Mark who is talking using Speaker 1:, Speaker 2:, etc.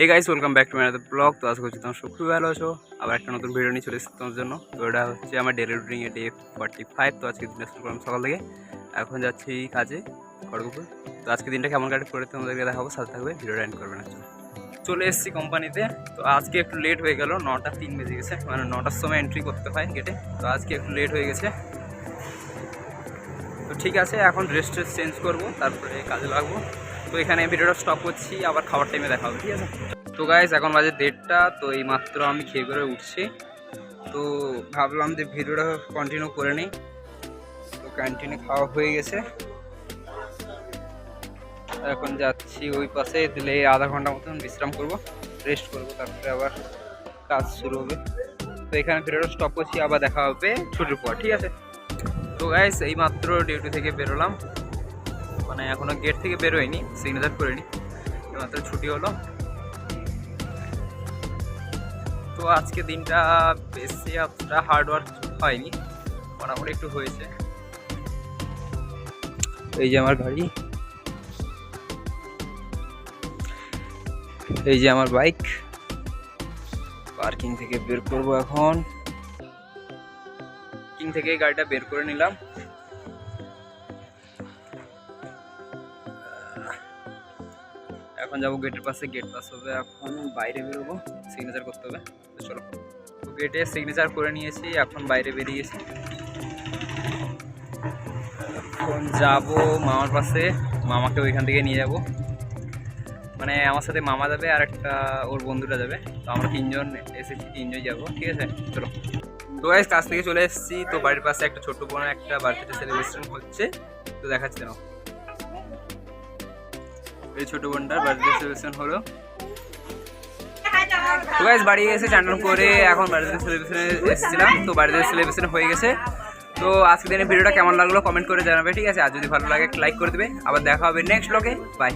Speaker 1: Hey guys, welcome back to my other blog. তো আজকে হচ্ছে তোমার সব খুবই ভালো আছো। আবার একটা নতুন ভিডিও নিয়ে চলে এসেছি তোমার জন্য। তো এটা হচ্ছে আমার ডেলি রুটিন ডে 45। তো আজকে দিনটা শুরু করলাম সকাল থেকে, এখন যাচ্ছি কাজে খড়গপুর। তো আজকে দিনটা কেমন কাটে করে তোমাদেরকে দেখাবো, সাথে থাকবে, ভিডিওটা এন্ড করবে না। চলে এসেছি কোম্পানিতে। তো আজকে একটু লেট হয়ে গেল, 9টা 3 বেজে গেছে, মানে 9টার সময় এন্ট্রি করতে হয় গেটে। তো আজকে একটু লেট হয়ে গেছে। তো ঠিক আছে, এখন ড্রেস চেঞ্জ করবো, তারপরে কাজে লাগবো। তো এখানে ভিডিওটা স্টপ করছি, আবার খাবার টাইমে দেখা হবে, ঠিক আছে। তো গাইস, এখন বাজে 1:30। তো এই মাত্র আমি খেয়ে করে উঠছি। তো ভাবলাম যে ভিডিওটা কন্টিনিউ করে নিই। তো ক্যান্টিনে খাওয়া হয়ে গেছে, এখন যাচ্ছি ওই পাশে। দিলে আধা ঘন্টা মতন বিশ্রাম করব, রেস্ট করব, তারপরে আবার কাজ শুরু হবে। তো এখানে ভিডিওটা স্টপ করছি, আবার দেখা হবে ছুটির পর, ঠিক আছে। তো গাইস, এই মাত্র ডিউটি থেকে বেরোলাম, মানে এখনো গেট থেকে বেরোয়নি, সিগনেচার করিনি, মাত্র ছুটি হলো। তো আজকে দিনটা বেশি অতটা হার্ডওয়ার্ক হয়নি, মোটামুটি একটু হয়েছে। এই যে আমার গাড়ি, এই যে আমার বাইক, পার্কিং থেকে বের করব এখন। পার্কিং থেকে গাড়িটা বের করে নিলাম। এখন যাবো গেটের পাশে, গেট পাস হবে, এখন বাইরে বেরোবো, সিগনেচার করতে হবে। তো চলো, তো গেটে সিগনেচার করে নিয়েছি, এখন বাইরে বেরিয়েছি। এখন যাবো মামার পাশে, মামাকে ওইখান থেকে নিয়ে যাব। মানে আমার সাথে মামা যাবে আর একটা ওর বন্ধুরা যাবে। তো আমরা 3জন এসেছি, 3জন যাবো, ঠিক আছে। চলো। তো গাইস, কাজ থেকে চলে এসেছি। তো বাড়ির পাশে একটা ছোট্ট বোনের একটা বার্থডে সেলিব্রেশন হচ্ছে, তো দেখাচ্ছি না। এই ছোট বোনটার বার্থডে সেলিব্রেশন হলো। তো গাইস, বাড়ি এসে চান করে এখন বার্থডে সেলিব্রেশনে এসেছিলাম। তো বার্থডে সেলিব্রেশন হয়ে গেছে। তো আজকে দিনের ভিডিওটা কেমন লাগলো কমেন্ট করে জানাবে, ঠিক আছে। আর যদি ভালো লাগে লাইক করে দেবে। আবার দেখা হবে নেক্সট ব্লগে, বাই।